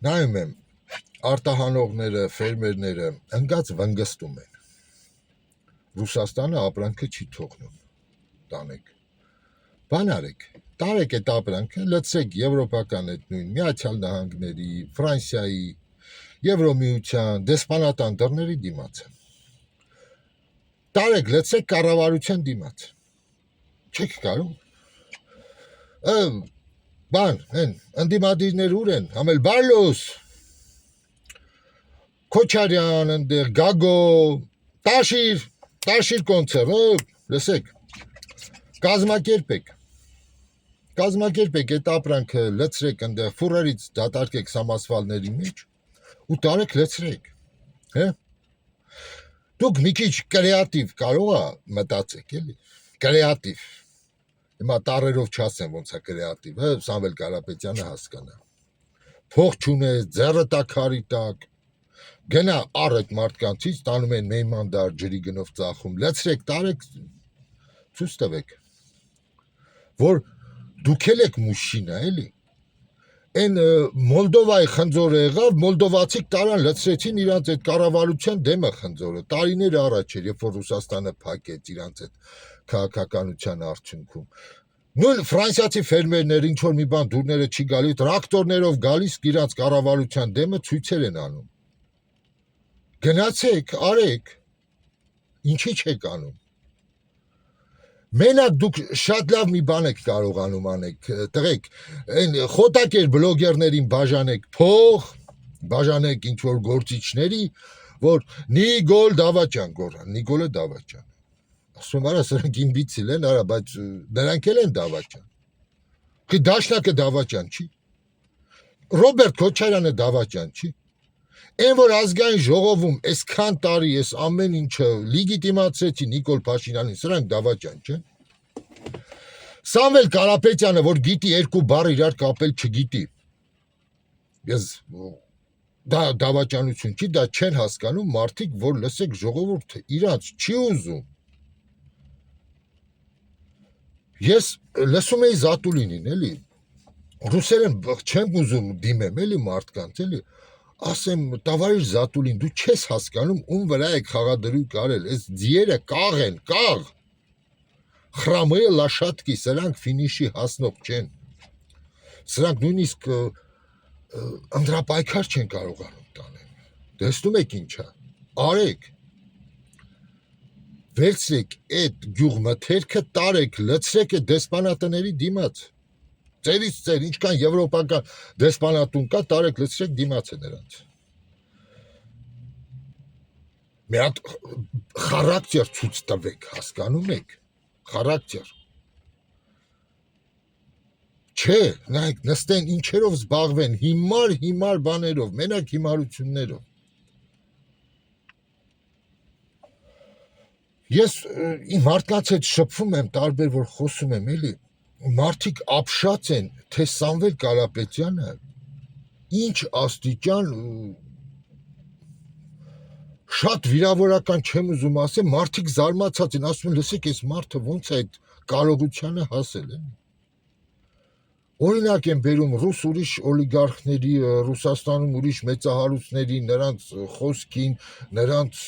նայում եմ արտահանողները, ֆերմերները ընկած վնգստում են։ Ռուսաստանը ապրանքը չի թողնում, տանեք։ Բան արեք, տարեք այդ ապրանքը, լցրեք եվրոպական այդ նույն Միացյալ Նահանգների, Ֆրանսիայի, Եվրոմիության, դեսպանատան դռների դիմաց։ Տարեք, լցրեք կառավարության դիմաց։ Չեք կարող։ Բան, են, ընդդիմադիրներ ուր են, համել Բարլոս, Քոչարյան, ընդեղ, Գագո, տաշիր կոնցեր, լսեք, կազմակերպեք, այդ ապրանքը լցրեք ընդեղ, ֆուրերից դատարկեք սամասվալների մեջ ու տարեք լցրեք, դուք մի քիչ կրեատիվ կարող է մտածեք, էլի, կրեատիվ, հիմա տարերով չասեմ ոնց է կրեատիվ, Սամվել Կարապետյանը հասկանա, փող չունես, ձեռը տաքարի տակ, գնա առ այդ մարդկանցից, տանում են մեյմանդար ջրի գնով ծախում, լցրեք, տարեք, ցույց տվեք, որ դուք եք մուշինա, էլի, այն Մոլդովայի խնձորը եղավ, մոլդովացիք տարան լցրեցին իրանց այդ կառավարության դեմը խնձորը, տարիներ առաջ էր, երբ որ Ռուսաստանը փակեց իրանց այդ քաղաքականության արդյունքում, նույն ֆրանսիացի ֆերմերները ինչ որ մի բան դուրները չի գալի, տրակտորներով գալիս իրանց կառավարության դեմը ցույցեր են անում, գնացեք, արեք, ինչի չեք անում, մենակ դուք շատ լավ մի բան եք կարողանում անեք, տղեկ, այն խոտակեր բլոգերներին բաժանեք փող, բաժանեք ինչ-որ գործիչների, որ Նիգոլ Դավաճան գոռան, Նիգոլը Դավաճան, ասում արա սրանք իմբիցիլ են, արա, բայց նրանք էլ են Դավաճան, դաշնակը Դավաճան չի, Ռոբերտ Քոչարյանը Դավաճան չի, Այն որ ազգային ժողովում այսքան տարի այս ամեն ինչը լիգիտիմացրեցի Նիկոլ Փաշինյանին, սրանք Դավաճան չեն։ Սամվել Կարապետյանը, որ գիտի երկու բառ իրար կապել չգիտի։ Ես դա Դավաճանություն չի, դա չեն հասկանում մարդիկ, որ լսեք ժողովուրդը իրանց չի ուզում։ Ես լսում էի Զատուլինին, էլի, ռուսերեն չեմ ուզում դիմեմ, էլի մարդկանց, էլի, ասեմ, տավարիշ Զատուլին, դու չես հասկանում, ում վրա եք խաղադրույք արել, այս ձիերը կաղ են, կաղ, խրամые լաշատկի, սրանք ֆինիշի հասնող չեն, սրանք նույնիսկ անդրապայքար չեն կարողանում տանել, տեսնում եք ինչա, արեք, վերցրեք այդ գյուղմթերքը տարեք, լցրեք այդ դեսպանատների դիմաց, ծերից ծեր, ինչքան եվրոպական դեսպանատուն կա, տարեք լցրեք դիմաց է նրանց։ Մի հատ խարակտեր ցույց տվեք, հասկանում եք, խարակտեր։ Չէ, նայեք, նստեն ինչերով զբաղվեն, հիմար բաներով, մենակ հիմարություններով։ Ես իմ մարդկանց հետ շփվում եմ, տարբեր որ խոսում եմ, էլի, մարդիկ ապշած են, թե Սամվել Կարապետյանը ինչ աստիճան շատ վիրավորական չեմ ուզում ասեմ, մարդիկ զարմացած են, ասում են, լսեք, այս մարդը ոնց է այդ կարողությանը հասել է։ Օրինակ եմ բերում ռուս ուրիշ օլիգարխների, Ռուսաստանում ուրիշ մեծահարուստների, նրանց խոսքին, նրանց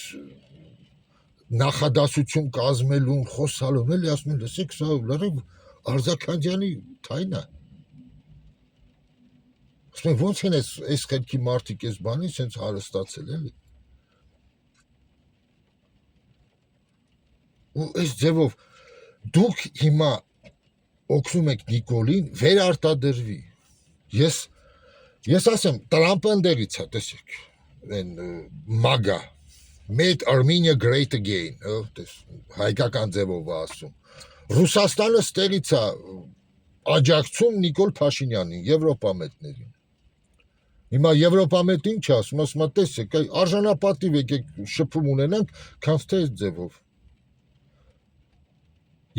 նախադասություն կազմելուն, խոսալուն, էլի ասում են, լսեք, սա լրիվ Արձաքանդյանի թայնա։ Ասում են, ոնց են այս խելքի մարդիկ այս բանի սենց հարստացել, էլի։ Ու այս ձևով դուք հիմա օգնում եք Նիկոլին վերարտադրվի։ Ես ասեմ, Տրամպը ընդեղից է, տեսեք, MAGA, Made Armenia Great Again, հայկական ձևով ասում։ Ռուսաստանը ստեղից է աջակցում Նիկոլ Փաշինյանին, եվրոպամետներին։ Հիմա եվրոպամետ ինչ ասում, ասում է, տեսեք, արժանապատիվ եկեք շփում ունենանք, քանց թե այս ձևով։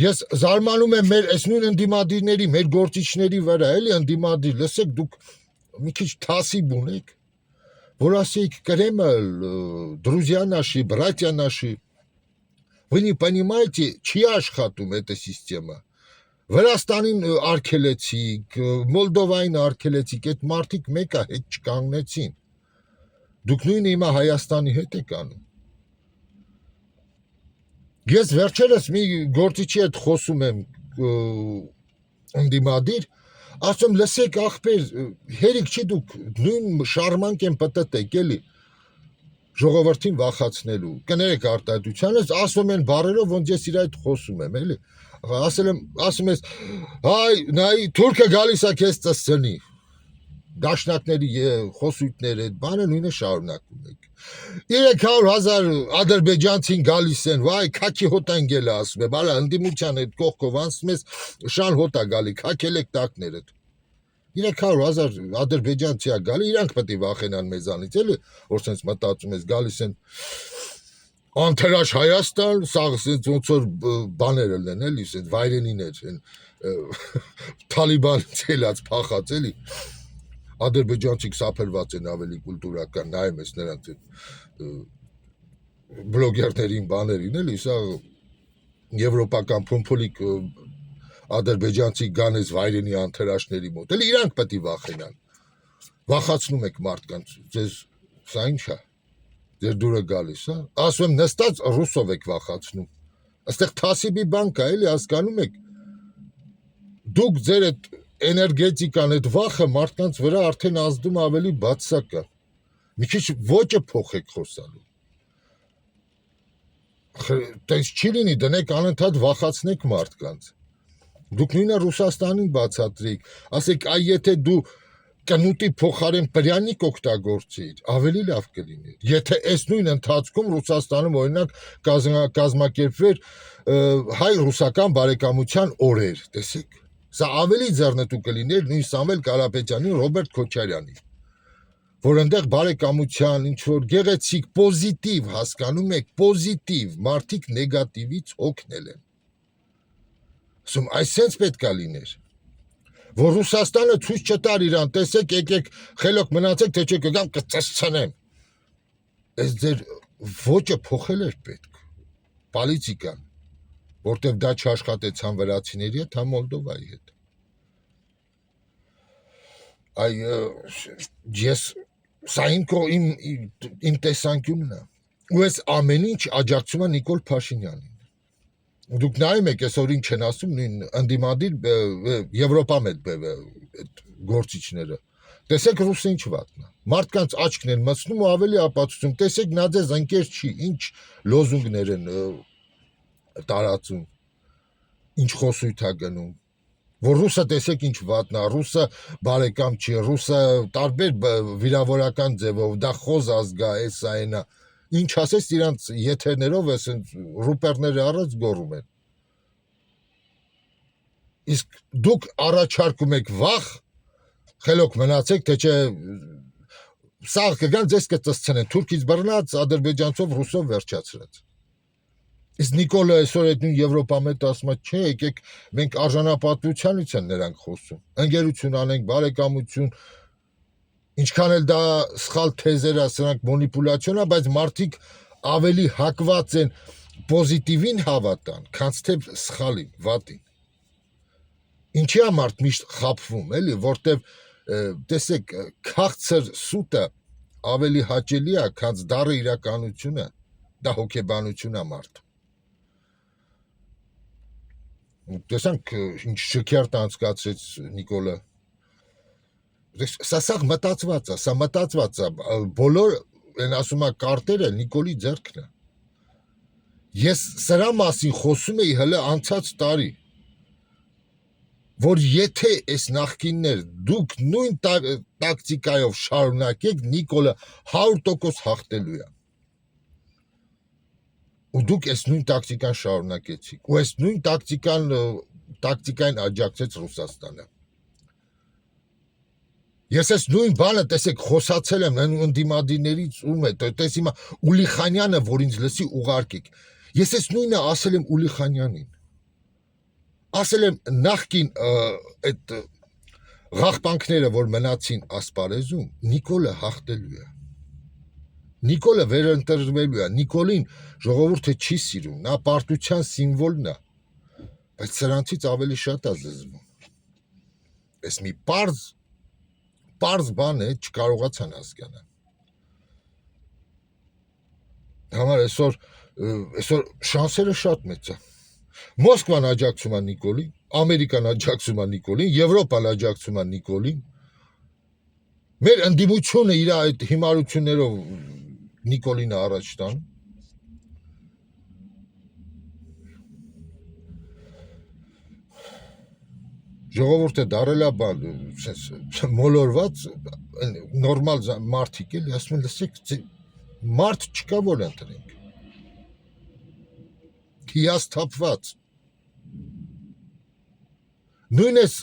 Ես զարմանում եմ մեր այս նույն ընդդիմադիրների, մեր գործիչների վրա, էլի ընդդիմադիր, լսեք, դուք մի քիչ թասիբ ունեք, որ ասեիք Կրեմլ, друзья наши, братья наши, вы не понимаете, չի աշխատում эта система, Վրաստանին արգելեցիք, Մոլդովային արգելեցիք, այդ մարդիկ մեկը հետ չկանգնեցին։ Դուք նույնը հիմա Հայաստանի հետ եք անում։ Ես վերջերս մի գործիչի հետ խոսում եմ ընդդիմադիր, ասում լսեք ախպեր, հերիք չի դուք նույն շարմանք են պտտեք էլի ժողովրդին վախացնելու։ Կներեք արտահայտությանս, ասում են բարերով, ոնց ես իր հետ խոսում եմ, էլի։ Ասում ես, հայ, նայ, թուրքը գալիս է քեզ ծսցնի։ Դաշնակների խոսույթները, այդ բանը նույնը շարունակում եք։ 300,000 ադրբեջանցին գալիս են, վայ, քաքի հոտան գելը ասում եմ, ալա ընդդիմության այդ կողքով անցնում ես, շան հոտա գալի, քաքել եք տակներդ։ 300,000 ադրբեջանցի է գալի, իրանք պետք է վախենան մեզանից, էլի, որ sense մտածում ես, գալիս են անթրաշ Հայաստան, սաղ sense ոնց որ բաներ են, էլի, sense վայրենիներ են, Թալիբանից ելած փախած, էլի, ադրբեջանցիք սափրված են ավելի կուլտուրական, նայում ես նրանց բլոգերներին, բաներին, էլի, սա եվրոպական փոմփոլիկ ադրբեջանցի գանես վայրենի անթրաշների մոտ, էլի իրանք պետք է վախենան, վախացնում եք մարդկանց, ձեզ սա ինչ է, ձեր դուրը գալիս, հա, ասում եմ նստած ռուսով եք վախացնում, այստեղ թասիբի բան կա, էլի, հասկանում եք, դուք ձեր այդ էներգետիկան, այդ վախը մարդկանց վրա արդեն ազդում ավելի բացակա, մի քիչ ոճը փոխեք խոսալու, տես չի լինի, դնեք անընդհատ վախացնեք մարդկանց, դուք նույնը Ռուսաստանին բացատրիկ, ասեք, այ եթե դու կնուտի փոխարեն պրյանիկ օգտագործեիր, ավելի լավ կլիներ, եթե այս նույն ընթացքում Ռուսաստանում օրինակ կազմակերպվեր հայ-ռուսական բարեկամության օրեր, տեսեք, սա ավելի ձեռնտու կլիներ նույն Սամվել Կարապետյանի, Ռոբերտ Քոչարյանի, որ այնտեղ բարեկամության, ինչ-որ գեղեցիկ, պոզիտիվ, հասկանում եք, պոզիտիվ, մարդիկ նեգատիվից հոգնել են, ասում, այսենց պետք է լիներ, որ Ռուսաստանը ցույց չտար իրան, տեսեք, եկեք խելոք մնացեք, թե չէ կգամ կծսցնեմ, այս ձեր ոճը փոխել էր պետք, պոլիտիկան, որտեվ դա չաշխատեցան վրացիների հետ, հա Մոլդովայի հետ, այ ես սա իմ տեսանկյունն է, ու այս ամեն ինչ աջակցում է Նիկոլ Փաշինյանին, դուք նայում եք այսօր ինչ են ասում նույն ընդդիմադիր Եվրոպա մեծ գործիչները, տեսեք ռուսը ինչ վատնա, մարդկանց աչքն են մցնում ու ավելի ապացուցում, տեսեք նա ձեզ ընկեր չի, ինչ լոզունգներ են տարածում, ինչ խոսույթ է գնում, որ ռուսը տեսեք ինչ վատնա, ռուսը բարեկամ չի, ռուսը տարբեր վիրավորական ձևով, դա խոզ ազգա, էսա այնա, ինչ ասես իրանց եթերներով ռուպերները առած գոռում են, իսկ դուք առաջարկում եք վախ, խելոք մնացեք, թե չէ սաղ կգան ձեզ կծսցնեն, թուրքից բռնած, ադրբեջանցով, ռուսով վերջացրած, իսկ Նիկոլը այսօր այդ նույն Եվրոպա մետ ասում է, չէ, եկեք մենք արժանապատվությանից են նրանք խոսում, ընկերություն անենք, բարեկամություն, ինչքան էլ դա սխալ թեզեր է, սրանք մանիպուլյացիոն է, բայց մարդիկ ավելի հակված են պոզիտիվին հավատան, քան թե սխալին, վատին, ինչի է մարդ միշտ խաբվում, էլի, որտեվ տեսեք, քաղցր սուտը ավելի հաճելի է, քան դառը իրականությունը, դա հոգեբանություն է մարդու, տեսանք ինչ շքերտ անցկացրեց Նիկոլը, սա մտածված է, սա մտածված է, բոլոր են ասում է կարտերը Նիկոլի ձեռքն է, ես սրա մասին խոսում էի հլը անցած տարի, որ եթե այս նախկիններ դուք նույն տակտիկայով շարունակեք, Նիկոլը 100% հաղթելու է, ու դուք այս նույն տակտիկան շարունակեցիք, ու այս նույն տակտիկային աջակցեց Ռուսաստանը, ես այս նույն բանը, տեսեք, խոսացել եմ ընդդիմադիրներից ում է, տես հիմա Ուլիխանյանը, որ ինձ լսի ուղարկեք, ես այս նույնը ասել եմ Ուլիխանյանին, ասել եմ նախկին այդ ղաղբանքները, որ մնացին ասպարեզում, Նիկոլը հաղթելու է, Նիկոլը վերընտրվելու է, Նիկոլին ժողովուրդը չի սիրում, նա պարտության սիմվոլն է, Բայց սրանցից ավելի շատ է զզվում։ Այս մի պարզ բան է, չկարողացան հասկանալ։ Համար այսօր շանսերը շատ մեծ է։ Մոսկվան աջակցում է Նիկոլին, Ամերիկան աջակցում է Նիկոլին, Եվրոպան աջակցում է Նիկոլին։ Մեր ընդդիմությունը իր այդ հիմարություններով Նիկոլինը առաջ տան։ Ժողովուրդը դարել է բան, մոլորված, նորմալ մարդիկ էլի, ասում են, լսեք, մարդ չկա, որ ընտրենք։ Հիասթափված։ Նույն էս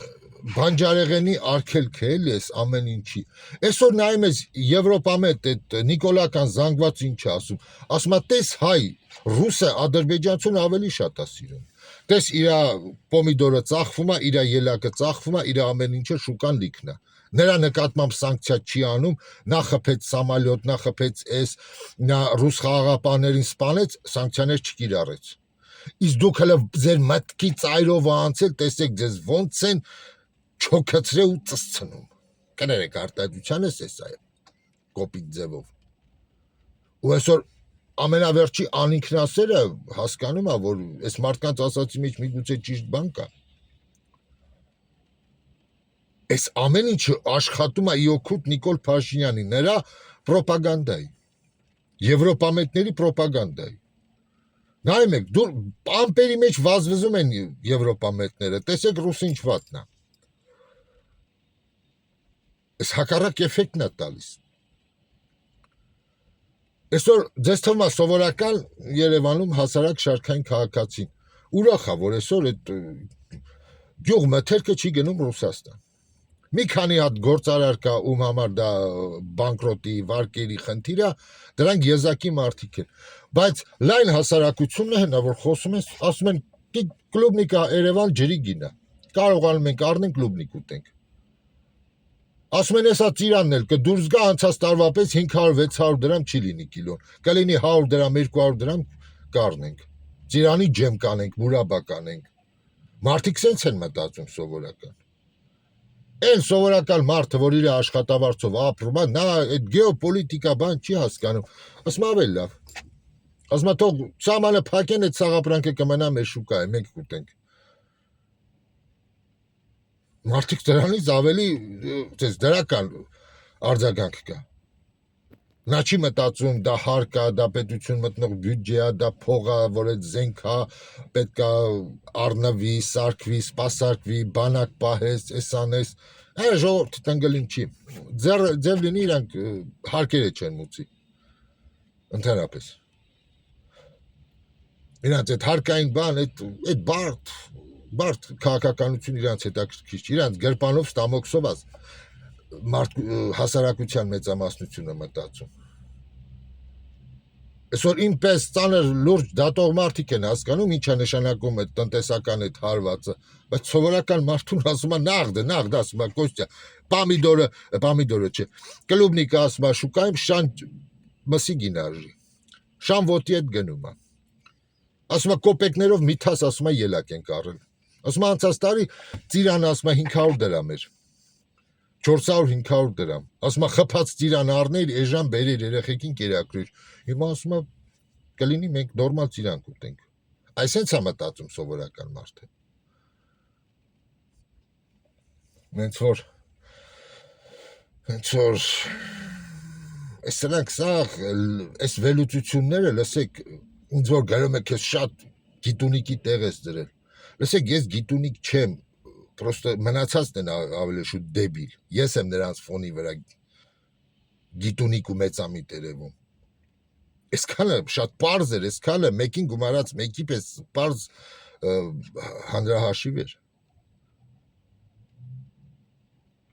բանջարեղենի արգելքը էլի էս ամեն ինչի։ Այսօր նայում ես Եվրոպամետ այդ նիկոլական զանգված ինչ է ասում է տես հայ, ռուսը, ադրբեջանցուն ավելի շատ է սիրում։ Տես իր պոմիդորը ծախվում է, իր ելակը ծախվում է, իր ամեն ինչը շուկան լիքն է։ Նրա նկատմամբ սանկցիա չի անում, նա խփեց սամալյոտ, նա խփեց էս, նա ռուս խաղաղապահներին սպանեց, սանկցիաներ չկիրառեց։ Իսկ դուք հələ ձեր մտքի ծայրով անցել, տեսեք ձեզ ոնց են չոքացրել ու ծծցնում։ Կներեք արտադրությանս էս այ կոպիտ ձևով։ Ու այսօր ամենավերջի անինքնասերը հասկանում է, որ այս մարդկանց ասացի մեջ միգուցե ճիշտ բան կա։ Այս ամեն ինչը աշխատում է իօքուտ Նիկոլ Փաշինյանի, նրա պրոպագանդայի, եվրոպամետների պրոպագանդայի։ Նայում եք, դու ամպերի մեջ վազվզում են եվրոպամետները, տեսեք ռուս ինչ վատնա։ Այս հակառակ էֆեկտն է տալիս։ Այսօր ձեզ թվում է սովորական Երևանում հասարակ շարքային քաղաքացին ուրախ է, որ այսօր այդ գյուղ մթերքը չի գնում Ռուսաստան։ Մի քանի հատ գործարար կա, ում համար դա բանկրոտի, վարկերի խնդիր է, դրանք եզակի մարդիկ են։ Բայց լայն հասարակությունն է հնա, որ խոսում են, ասում են, կլուբնիկա Երևան ջրի գինա։ Կարողանում ենք առնենք կլուբնիկ ուտենք։ Ասում են, հեսա ծիրանն էլ կդուրս գա անցած տարվա պես 500-600 դրամ չի լինի կիլոն։ Կլինի 100 դրամ, 200 դրամ կառնենք։ Ծիրանի ջեմ կանենք, մուրաբա կանենք։ Մարդիկ սենց են մտածում սովորական։ Այն սովորական մարդը, որ իր աշխատավարձով ապրում է, նա այդ գեոպոլիտիկա բան չի հասկանում։ Ասում ավելի լավ։ Ասում թող սամանը փակեն, այդ սաղապրանքը կմնա մեր շուկայում, մենք կուտենք։ Մարդիկ դրանից ավելի դրական արձագանք կա։ Նա չի մտածում, դա հարկ է, դա պետություն մտնող բյուջե է, դա փող է, որ այդ զենք է, պետք է առնվի, սարքվի, սպասարկվի, բանակ պահես, էս անես։ Այն ժողովուրդը տնգելին չի։ Ձև լինի իրանք հարկերը չեն մուծի։ Ընդհանրապես։ Իրանց այդ հարկային բան, այդ բարդ քաղաքականություն իրանց հետաքրքիր չի, իրանց գրպանով, ստամոքսով հասարակության մեծամասնությունը մտածում։ Այսօր ինպես ծանր լուրջ դատող մարդիկ են հասկանում, ինչա նշանակում է տնտեսական այդ հարվածը, բայց սովորական մարդուն ասում է նաղդը, ասում է Կոստյա, պամիդորը չէ, կլուբնիկը ասում է շուկայում շան մսի գինարժի, շան ոտի հետ գնում է, ասում է կոպեկներով մի թաս ասում է ելակ ենք առել, ասում է անցած տարի ծիրանը ասում է 500 դրամ էր, 400-500 դրամ, ասում է խփած ծիրան առներ, էժան բերեր երեխեքին կերակրիր, հիմա ասում է կլինի մենք նորմալ ծիրան կուտենք, այսենց է մտածում սովորական մարդը։ Հենց որ սրանք սաղ, այս վելուծությունները, լսեք, ինձ որ գարում է կեզ շատ գիտունիկի տեղ ես դրել, լսեք, ես գիտունիկ չեմ, պրոստը մնացածն են ավելի շուտ դեբիլ, ես եմ նրանց ֆոնի վրա գիտունիկ ու մեծամիտ երևում, այսքանը շատ պարզ էր, այսքանը մեկին գումարած մեկի պես պարզ հանրահաշիվ էր,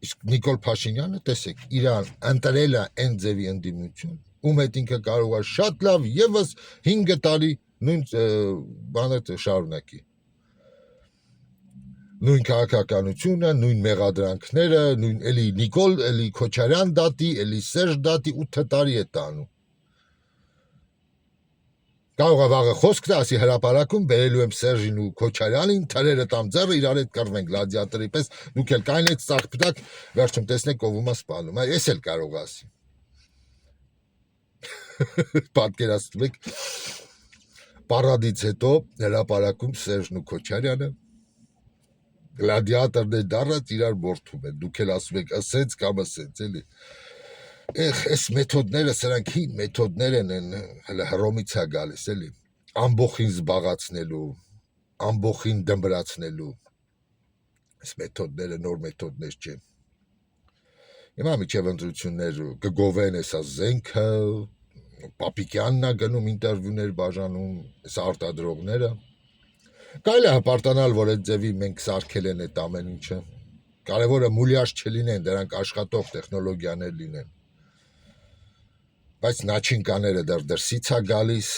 իսկ Նիկոլ Փաշինյանը, տեսեք, իրան ընտրել է այն ձևի ընդդիմություն, ում հետ ինքը կարող է շատ լավ ևս 5 տարի նույն բանը շարունակի։ Նույն քաղաքականությունը, նույն մեղադրանքները, նույն էլի Նիկոլ, էլի Քոչարյան դատի, էլի Սերժ դատի 8 տարի է տանում։ Կարող է վաղը խոսք տա, ասի հրապարակում բերելու եմ Սերժին ու Քոչարյանին, թրերը տամ ձեռը իրար հետ կռվենք գլադիատորի պես, դուք էլ կայնեք ծաղպտակ, վերջում տեսնեք ով ումա սպանում, այս էլ կարող ասի։ Պատկերացնում եք, պարադից հետո հրապարակում Սերժն ու Քոչարյանը գլադիատորներ դառած իրար բորթում են, դուք էլ ասում եք ասենց կամ ասենց, էլի։ Այս մեթոդները, սրանք հին մեթոդներ են, հələ հռոմից է գալիս, էլի, ամբողին զբաղացնելու, ամբողին դմբրացնելու, այս մեթոդները նոր մեթոդներ չեն։ Հիմա միջև ընտրություններ կգովեն էսա զենքը, Պապիկյանն է գնում ինտերվյուներ բաժանում, էսա արտադրողները։ Կարելի է հպարտանալ, որ այդ ձևի մենք սարքել են այդ ամեն ինչը։ Կարևորը մուլյաժ չլինեն, դրանք աշխատող տեխնոլոգիաներ լինեն։ Բայց նաչինկաները դեռ դրսից է գալիս,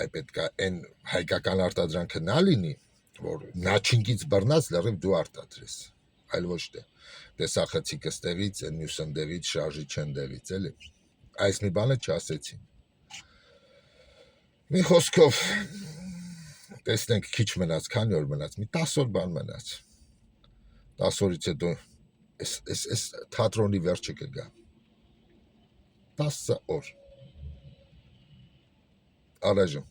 այ պետք է այն հայկական արտադրանքը նա լինի, որ նաչինկից բռնած լրիվ դու արտադրես, այլ ոչ թե տեսախցիկը ստեղից, այն մյուս ընդեղից, շարժիչը ընդեղից, էլի։ Այս մի բանը չասեցին։ Մի խոսքով տեսնենք քիչ մնաց, քանի օր մնաց, մի 10 օր բան մնաց։ 10 օրից հետո այս թատրոնի վերջը կգա։ 10 օր։ Առայժմ